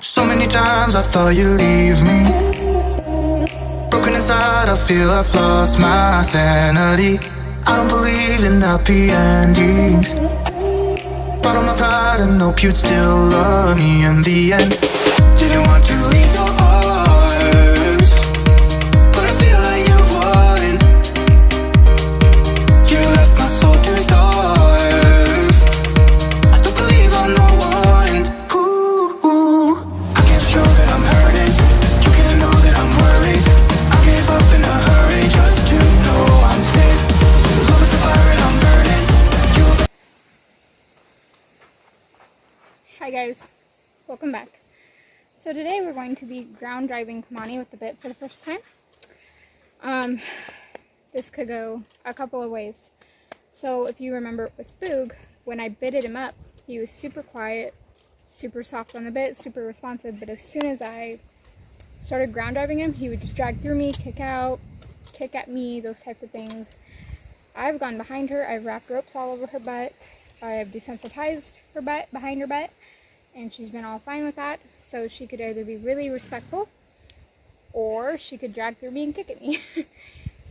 So many times I thought you'd leave me. Broken inside, I feel I've lost my sanity. I don't believe in happy endings. Bottle my pride and hope you'd still love me in the end. Didn't want to leave your arms, but I feel like you won. You left my soul to starve. I don't believe I'm the one. Ooh, I can't show that I'm hurting. You can't know that I'm worried. I gave up in a hurry just to know I'm safe. Love is a fire and I'm burning. Hi guys, welcome back. So today we're going to be ground driving Kamani with the bit for the first time. This could go a couple of ways. So if you remember with Boog, when I bitted him up, he was super quiet, super soft on the bit, super responsive, but as soon as I started ground driving him, he would just drag through me, kick out, kick at me, those types of things. I've gone behind her, I've wrapped ropes all over her butt, I've desensitized her butt, behind her butt, and she's been all fine with that. So she could either be really respectful or she could drag through me and kick at me.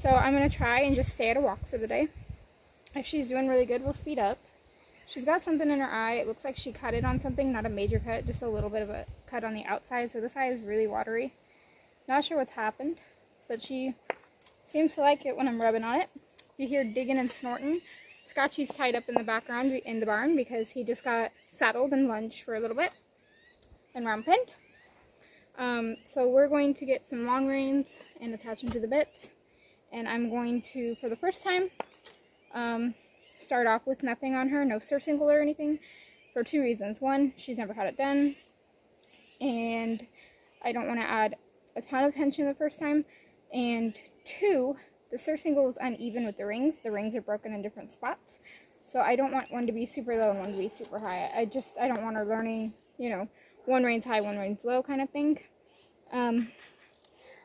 So I'm going to try and just stay at a walk for the day. If she's doing really good, we'll speed up. She's got something in her eye. It looks like she cut it on something, not a major cut, just a little bit of a cut on the outside. So this eye is really watery. Not sure what's happened, but she seems to like it when I'm rubbing on it. You hear digging and snorting. Scratchy's tied up in the background in the barn because he just got saddled and lunged for a little bit and round pinned. So we're going to get some long reins and attach them to the bits. And I'm going to, for the first time, start off with nothing on her, no surcingle or anything, for two reasons. One, she's never had it done, and I don't want to add a ton of tension the first time. And two, the surcingle is uneven with the rings. The rings are broken in different spots. So I don't want one to be super low and one to be super high. I don't want her learning, you know, one reign's high, one reign's low kind of thing. I'm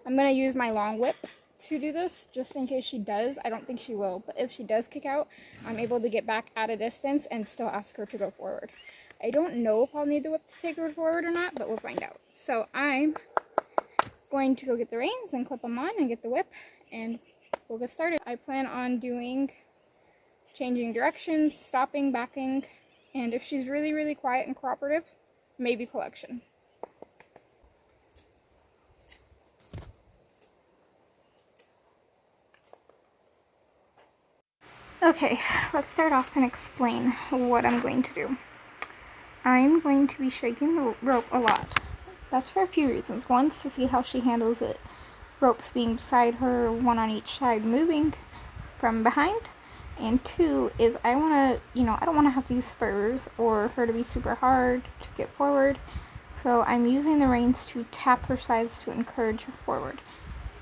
going to use my long whip to do this, just in case she does. I don't think she will, but if she does kick out, I'm able to get back at a distance and still ask her to go forward. I don't know if I'll need the whip to take her forward or not, but we'll find out. So I'm going to go get the reins and clip them on and get the whip, and we'll get started. I plan on doing changing directions, stopping, backing, and if she's really, really quiet and cooperative, maybe collection. Okay, let's start off and explain what I'm going to do. I'm going to be shaking the rope a lot. That's for a few reasons. One, to see how she handles it. Ropes being beside her, one on each side moving from behind. And two is I want to, I don't want to have to use spurs or her to be super hard to get forward. So I'm using the reins to tap her sides to encourage her forward,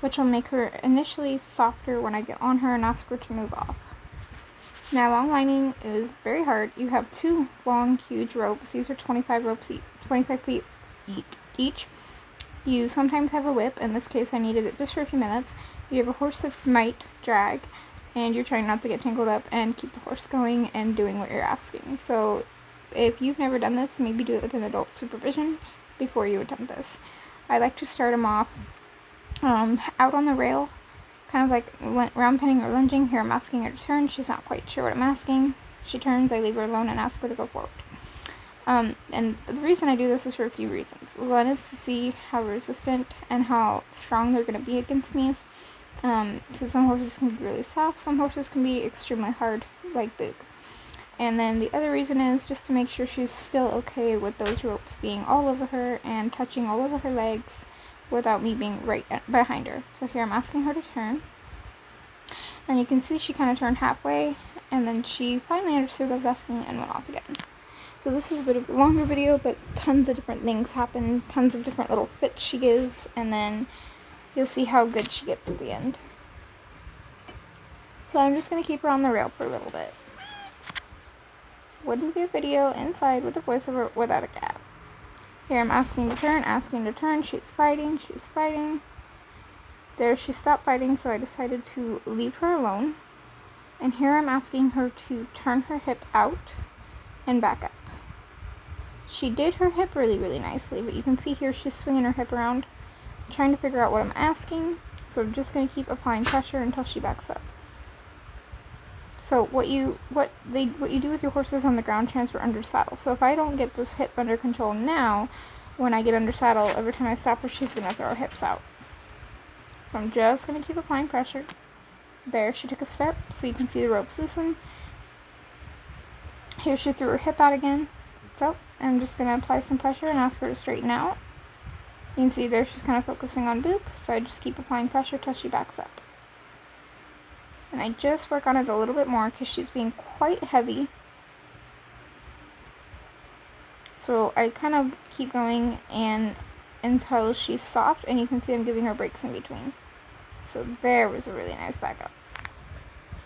which will make her initially softer when I get on her and ask her to move off. Now, long lining is very hard. You have two long, huge ropes. These are 25 ropes, 25 feet each. You sometimes have a whip. In this case, I needed it just for a few minutes. You have a horse that might drag, and you're trying not to get tangled up and keep the horse going and doing what you're asking. So if you've never done this, maybe do it with an adult supervision before you attempt this. I like to start them off out on the rail, kind of like round pinning or lunging. Here I'm asking her to turn. She's not quite sure what I'm asking. She turns, I leave her alone and ask her to go forward. And the reason I do this is for a few reasons. One is to see how resistant and how strong they're going to be against me. So some horses can be really soft, some horses can be extremely hard, like Boog. And then the other reason is just to make sure she's still okay with those ropes being all over her and touching all over her legs without me being right behind her. So here I'm asking her to turn. And you can see she kind of turned halfway, and then she finally understood what I was asking and went off again. So this is a bit of a longer video, but tons of different things happen, tons of different little fits she gives, and then you'll see how good she gets at the end. So I'm just going to keep her on the rail for a little bit. Wouldn't be a video inside with a voiceover without a cat. Here I'm asking to turn, she's fighting. There she stopped fighting, so I decided to leave her alone. And here I'm asking her to turn her hip out and back up. She did her hip really, really nicely, but you can see here she's swinging her hip around, trying to figure out what I'm asking. So I'm just going to keep applying pressure until she backs up. So what you do with your horses on the ground transfer under saddle. So if I don't get this hip under control now, when I get under saddle, every time I stop her, she's going to throw her hips out. So I'm just going to keep applying pressure. There, she took a step, so you can see the ropes loosen. Here she threw her hip out again. So I'm just going to apply some pressure and ask her to straighten out. You can see there she's kind of focusing on Book, so I just keep applying pressure till she backs up. And I just work on it a little bit more because she's being quite heavy. So I kind of keep going and until she's soft, and you can see I'm giving her breaks in between. So there was a really nice back up.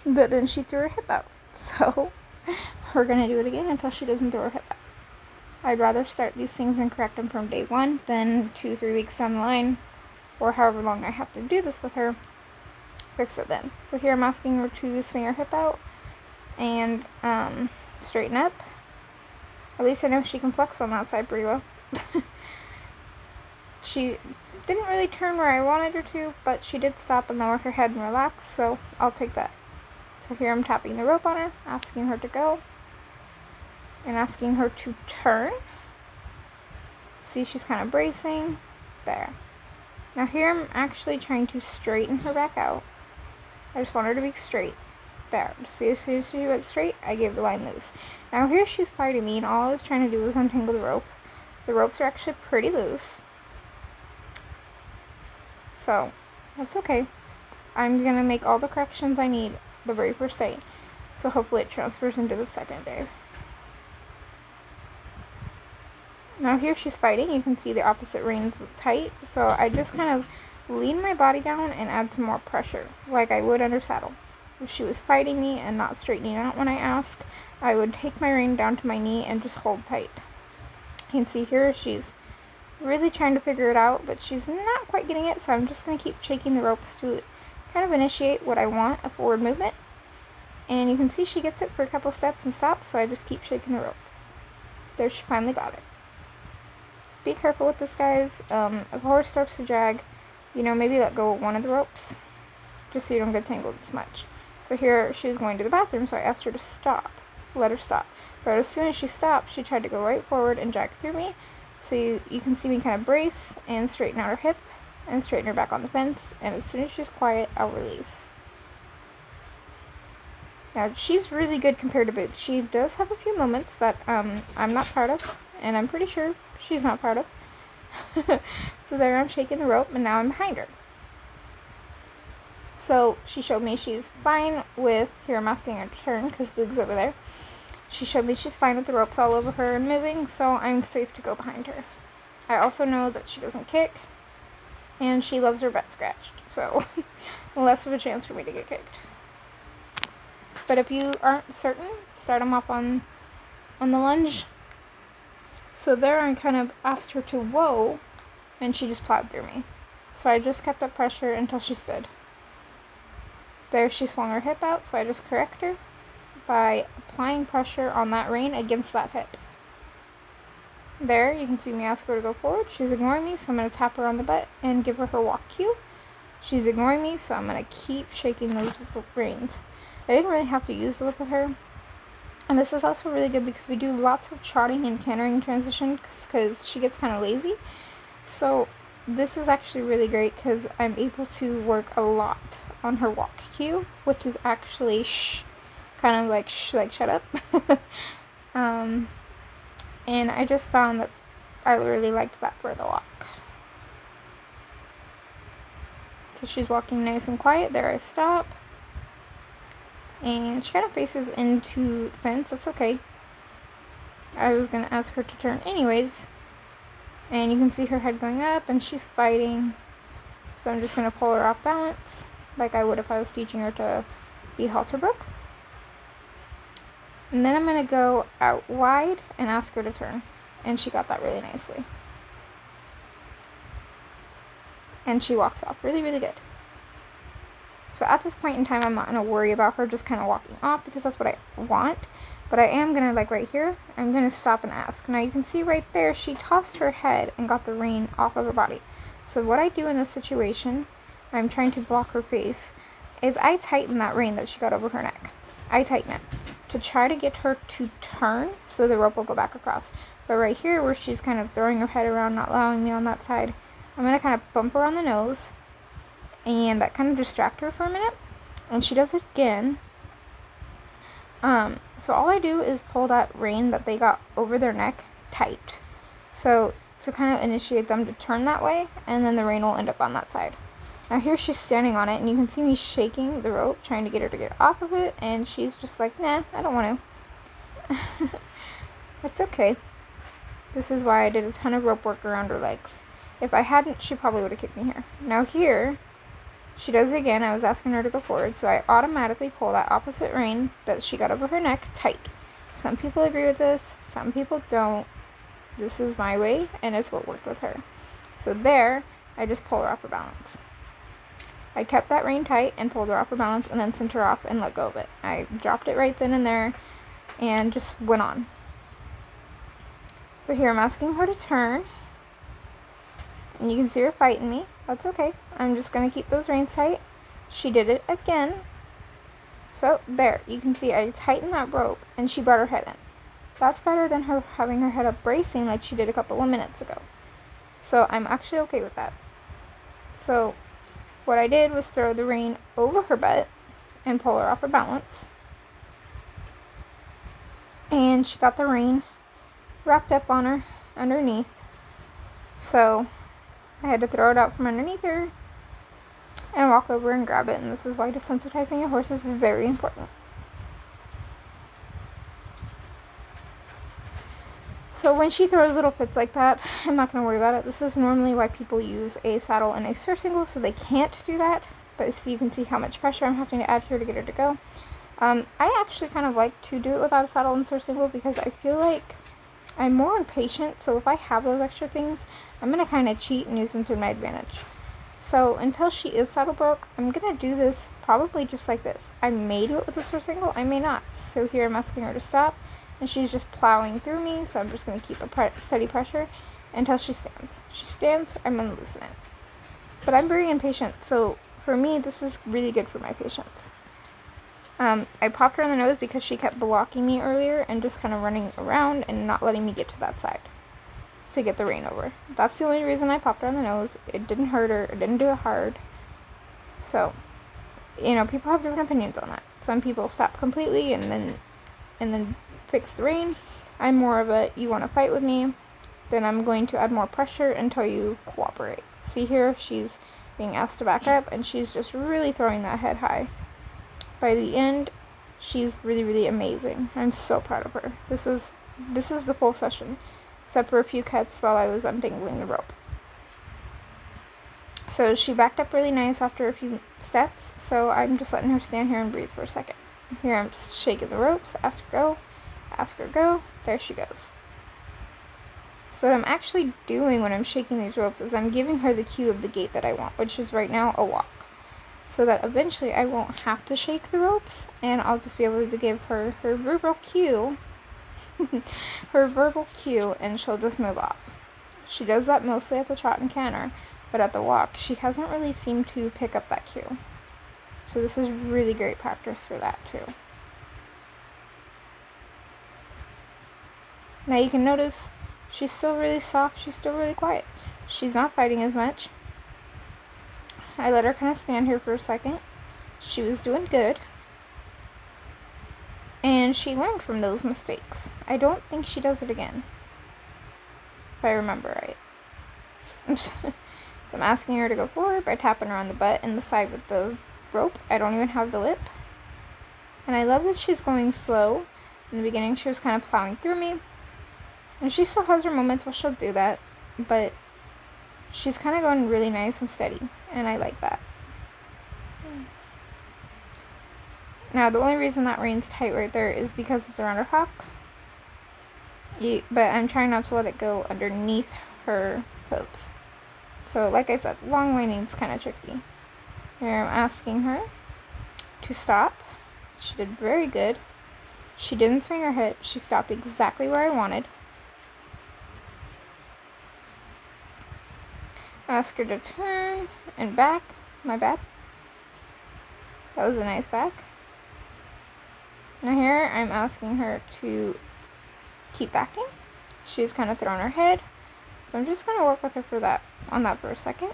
But then she threw her hip out. So we're going to do it again until she doesn't throw her hip out. I'd rather start these things and correct them from day one than 2-3 weeks down the line, or however long I have to do this with her. Fix it then. So here I'm asking her to swing her hip out and straighten up. At least I know she can flex on that side pretty well. She didn't really turn where I wanted her to, but she did stop and lower her head and relax, so I'll take that. So here I'm tapping the rope on her, asking her to go, and asking her to turn. See, she's kind of bracing. There. Now here I'm actually trying to straighten her back out. I just want her to be straight. There. See, as soon as she went straight, I gave the line loose. Now here she's fighting me, and all I was trying to do was untangle the rope. The ropes are actually pretty loose. So, that's okay. I'm going to make all the corrections I need the very first day. So hopefully it transfers into the second day. Now here she's fighting. You can see the opposite reins tight. So I just kind of lean my body down and add some more pressure, like I would under saddle. If she was fighting me and not straightening out when I asked, I would take my rein down to my knee and just hold tight. You can see here she's really trying to figure it out, but she's not quite getting it, so I'm just going to keep shaking the ropes to kind of initiate what I want, a forward movement. And you can see she gets it for a couple steps and stops, so I just keep shaking the rope. There, she finally got it. Be careful with this, guys. If a horse starts to drag, maybe let go of one of the ropes, just so you don't get tangled as much. So here she was going to the bathroom, so I asked her to stop. Let her stop. But as soon as she stopped, she tried to go right forward and drag through me. So you can see me kind of brace and straighten out her hip and straighten her back on the fence. And as soon as she's quiet, I'll release. Now, she's really good compared to Boot. She does have a few moments that I'm not proud of, and I'm pretty sure she's not proud of. So there I'm shaking the rope, and now I'm behind her. So she showed me she's fine with, here I'm asking her to turn because Boog's over there. She showed me she's fine with the ropes all over her and moving, so I'm safe to go behind her. I also know that she doesn't kick, and she loves her butt scratched, so less of a chance for me to get kicked. But if you aren't certain, start them off on the lunge. So there I kind of asked her to whoa, and she just plowed through me. So I just kept up pressure until she stood. There she swung her hip out, so I just correct her by applying pressure on that rein against that hip. There, you can see me ask her to go forward. She's ignoring me, so I'm going to tap her on the butt and give her her walk cue. She's ignoring me, so I'm going to keep shaking those reins. I didn't really have to use the whip with her. And this is also really good because we do lots of trotting and cantering transition because she gets kind of lazy. So this is actually really great because I'm able to work a lot on her walk cue, which is actually shh, kind of like shh, like shut up. And I just found that I really liked that for the walk. So she's walking nice and quiet. There I stop. And she kind of faces into the fence. That's okay. I was going to ask her to turn anyways. And you can see her head going up and she's fighting. So I'm just going to pull her off balance like I would if I was teaching her to be halter broke. And then I'm going to go out wide and ask her to turn. And she got that really nicely. And she walks off really, really good. So at this point in time, I'm not going to worry about her just kind of walking off because that's what I want. But I am gonna, like right here, I'm gonna stop and ask. Now you can see right there, she tossed her head and got the rein off of her body. So what I do in this situation, I'm trying to block her face, is I tighten that rein that she got over her neck. I tighten it to try to get her to turn so the rope will go back across. But right here where she's kind of throwing her head around, not allowing me on that side, I'm going to kind of bump her on the nose, and that kind of distract her for a minute. And she does it again. So all I do is pull that rein that they got over their neck tight. So to kind of initiate them to turn that way, and then the rein will end up on that side. Now here she's standing on it, and you can see me shaking the rope, trying to get her to get off of it, and she's just like, nah, I don't want to. It's okay. This is why I did a ton of rope work around her legs. If I hadn't, she probably would have kicked me here. Now here, she does it again. I was asking her to go forward, so I automatically pull that opposite rein that she got over her neck tight. Some people agree with this, some people don't. This is my way, and it's what worked with her. So there, I just pull her off her balance. I kept that rein tight and pulled her off her balance, and then sent her off and let go of it. I dropped it right then and there and just went on. So here I'm asking her to turn, and you can see her fighting me. That's okay. I'm just going to keep those reins tight. She did it again. So there, you can see I tightened that rope and she brought her head in. That's better than her having her head up bracing like she did a couple of minutes ago. So I'm actually okay with that. So what I did was throw the rein over her butt and pull her off her balance. And she got the rein wrapped up on her underneath. So I had to throw it out from underneath her and walk over and grab it. And this is why desensitizing your horse is very important. So when she throws little fits like that, I'm not going to worry about it. This is normally why people use a saddle and a surcingle, so they can't do that. But so you can see how much pressure I'm having to add here to get her to go. I actually kind of like to do it without a saddle and surcingle because I feel like I'm more impatient. So if I have those extra things, I'm going to kind of cheat and use them to my advantage. So until she is saddle broke, I'm going to do this probably just like this. I may do it with a surcingle, I may not. So here I'm asking her to stop. And she's just plowing through me, so I'm just going to keep a steady pressure until she stands. If she stands, I'm going to loosen it. But I'm very impatient, so for me, this is really good for my patience. I popped her on the nose because she kept blocking me earlier and just kind of running around and not letting me get to that side to get the rein over. That's the only reason I popped her on the nose. It didn't hurt her. It didn't do it hard. So, you know, people have different opinions on that. Some people stop completely and then fix the rein. I'm more of a, you want to fight with me, then I'm going to add more pressure until you cooperate. See here, she's being asked to back up, and she's just really throwing that head high. By the end, she's really, really amazing. I'm so proud of her. This is the full session, except for a few cuts while I was untangling the rope. So she backed up really nice after a few steps, so I'm just letting her stand here and breathe for a second. Here I'm shaking the ropes, ask her go, there she goes. So what I'm actually doing when I'm shaking these ropes is I'm giving her the cue of the gait that I want, which is right now a walk. So that eventually I won't have to shake the ropes, and I'll just be able to give her her verbal cue, and she'll just move off. She does that mostly at the trot and canter, but at the walk, she hasn't really seemed to pick up that cue. So this is really great practice for that too. Now you can notice she's still really soft, she's still really quiet. She's not fighting as much. I let her kind of stand here for a second. She was doing good. And she learned from those mistakes. I don't think she does it again, if I remember right. So I'm asking her to go forward by tapping her on the butt and the side with the rope. I don't even have the whip. And I love that she's going slow. In the beginning, she was kind of plowing through me. And she still has her moments where she'll do that, but she's kind of going really nice and steady, and I like that. Now, the only reason that rein's tight right there is because it's around her hock, but I'm trying not to let it go underneath her hooves. So, like I said, long reining is kind of tricky. Here I'm asking her to stop. She did very good. She didn't swing her hip. She stopped exactly where I wanted. Ask her to turn and back. My bad. That was a nice back. Now here I'm asking her to keep backing. She's kind of thrown her head. So I'm just going to work with her on that for a second.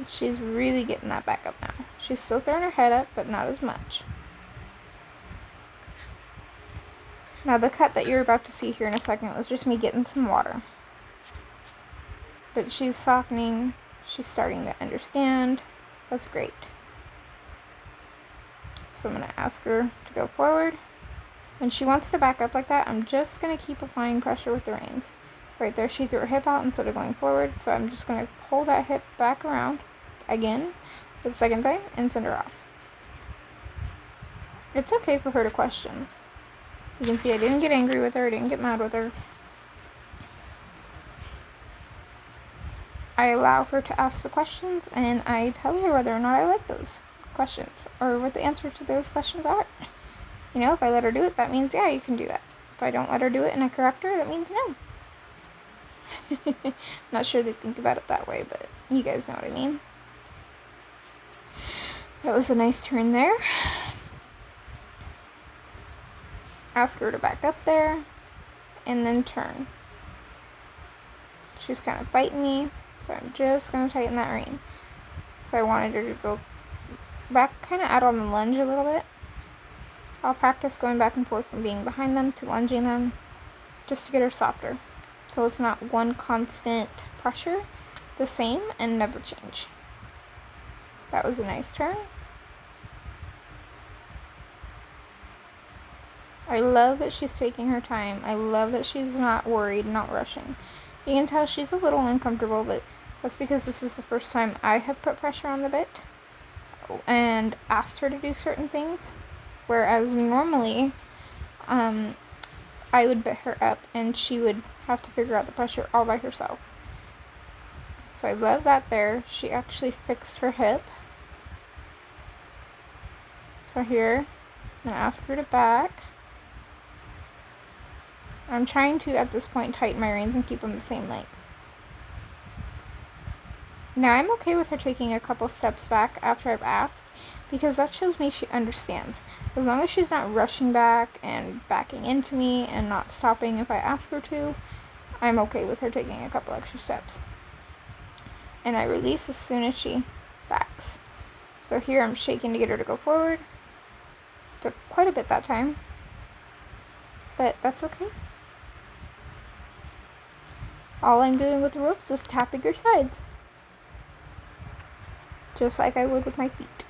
She's really getting that back up now. She's still throwing her head up, but not as much. Now the cut that you're about to see here in a second was just me getting some water. But she's softening. She's starting to understand. That's great. So I'm going to ask her to go forward. When she wants to back up like that, I'm just going to keep applying pressure with the reins. Right there, she threw her hip out instead of going forward, so I'm just going to pull that hip back around again for the second time and send her off. It's okay for her to question. You can see I didn't get angry with her, I didn't get mad with her. I allow her to ask the questions, and I tell her whether or not I like those questions, or what the answers to those questions are. You know, if I let her do it, that means, yeah, you can do that. If I don't let her do it and I correct her, that means no. Not sure they think about it that way, but you guys know what I mean. That was a nice turn there. Ask her to back up there, and then turn. She's kind of biting me, so I'm just going to tighten that rein. So I wanted her to go back, kind of out on the lunge a little bit. I'll practice going back and forth from being behind them to lunging them, just to get her softer. So it's not one constant pressure, the same, and never change. That was a nice turn. I love that she's taking her time. I love that she's not worried, not rushing. You can tell she's a little uncomfortable, but that's because this is the first time I have put pressure on the bit and asked her to do certain things. Whereas normally, I would bit her up and she would have to figure out the pressure all by herself. So I love that there. She actually fixed her hip. So here, I'm going to ask her to back. I'm trying to, at this point, tighten my reins and keep them the same length. Now, I'm okay with her taking a couple steps back after I've asked, because that shows me she understands. As long as she's not rushing back and backing into me and not stopping if I ask her to, I'm okay with her taking a couple extra steps. And I release as soon as she backs. So here I'm shaking to get her to go forward. Took quite a bit that time, but that's okay. All I'm doing with the ropes is tapping her sides, just like I would with my feet.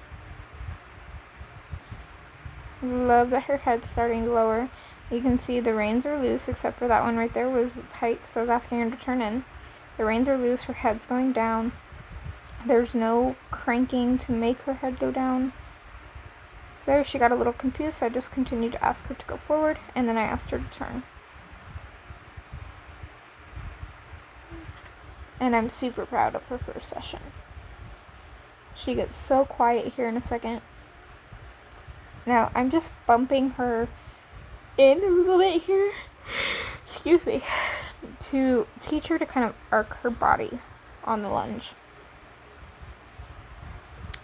Love that her head's starting to lower. You can see the reins are loose, except for that one right there was tight because I was asking her to turn in. The reins are loose, her head's going down. There's no cranking to make her head go down. So she got a little confused, so I just continued to ask her to go forward, and then I asked her to turn. And I'm super proud of her first session. She gets so quiet here in a second. Now, I'm just bumping her in a little bit here, excuse me, to teach her to kind of arc her body on the lunge,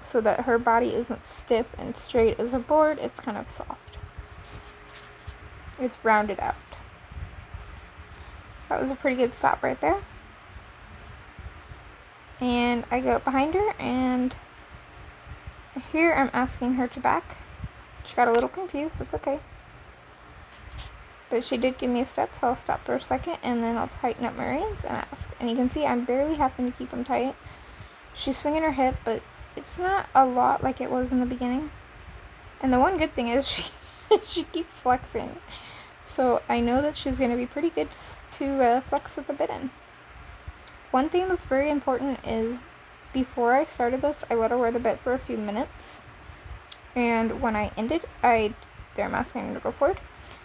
so that her body isn't stiff and straight as a board, it's kind of soft. It's rounded out. That was a pretty good stop right there. And I go up behind her, and here I'm asking her to back. She got a little confused, it's okay. But she did give me a step, so I'll stop for a second, and then I'll tighten up my reins and ask. And you can see I'm barely having to keep them tight. She's swinging her hip, but it's not a lot like it was in the beginning. And the one good thing is she keeps flexing. So I know that she's going to be pretty good to flex at the bit in. One thing that's very important is, before I started this, I let her wear the bit for a few minutes. And when I ended, I'm asking her to go forward.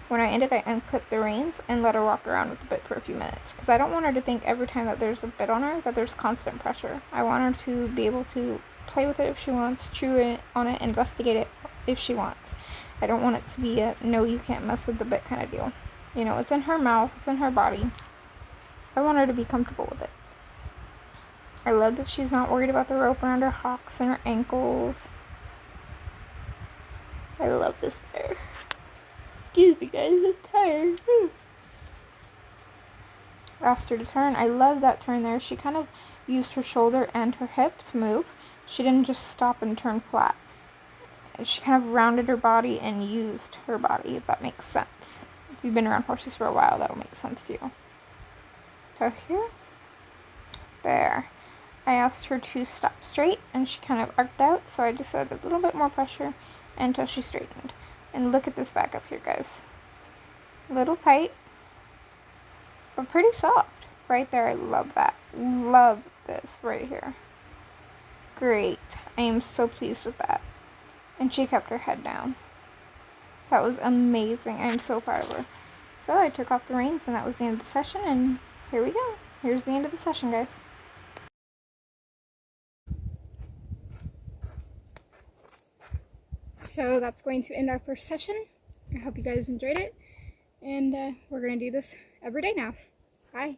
When I ended, I unclipped the reins and let her walk around with the bit for a few minutes. Because I don't want her to think every time that there's a bit on her that there's constant pressure. I want her to be able to play with it if she wants, chew it on it, investigate it if she wants. I don't want it to be a no, you can't mess with the bit kind of deal. You know, it's in her mouth, it's in her body. I want her to be comfortable with it. I love that she's not worried about the rope around her hocks and her ankles. I love this bear. Excuse me guys, I'm tired. Asked her to turn. I love that turn there. She kind of used her shoulder and her hip to move. She didn't just stop and turn flat. She kind of rounded her body and used her body, if that makes sense. If you've been around horses for a while, that'll make sense to you. So here, there. I asked her to stop straight, and she kind of arced out, so I just added a little bit more pressure until she straightened. And look at this back up here, guys. A little tight, but pretty soft. Right there, I love that. Love this right here. Great. I am so pleased with that. And she kept her head down. That was amazing. I am so proud of her. So I took off the reins, and that was the end of the session, and here we go. Here's the end of the session, guys. So that's going to end our first session. I hope you guys enjoyed it, and we're going to do this every day now. Bye.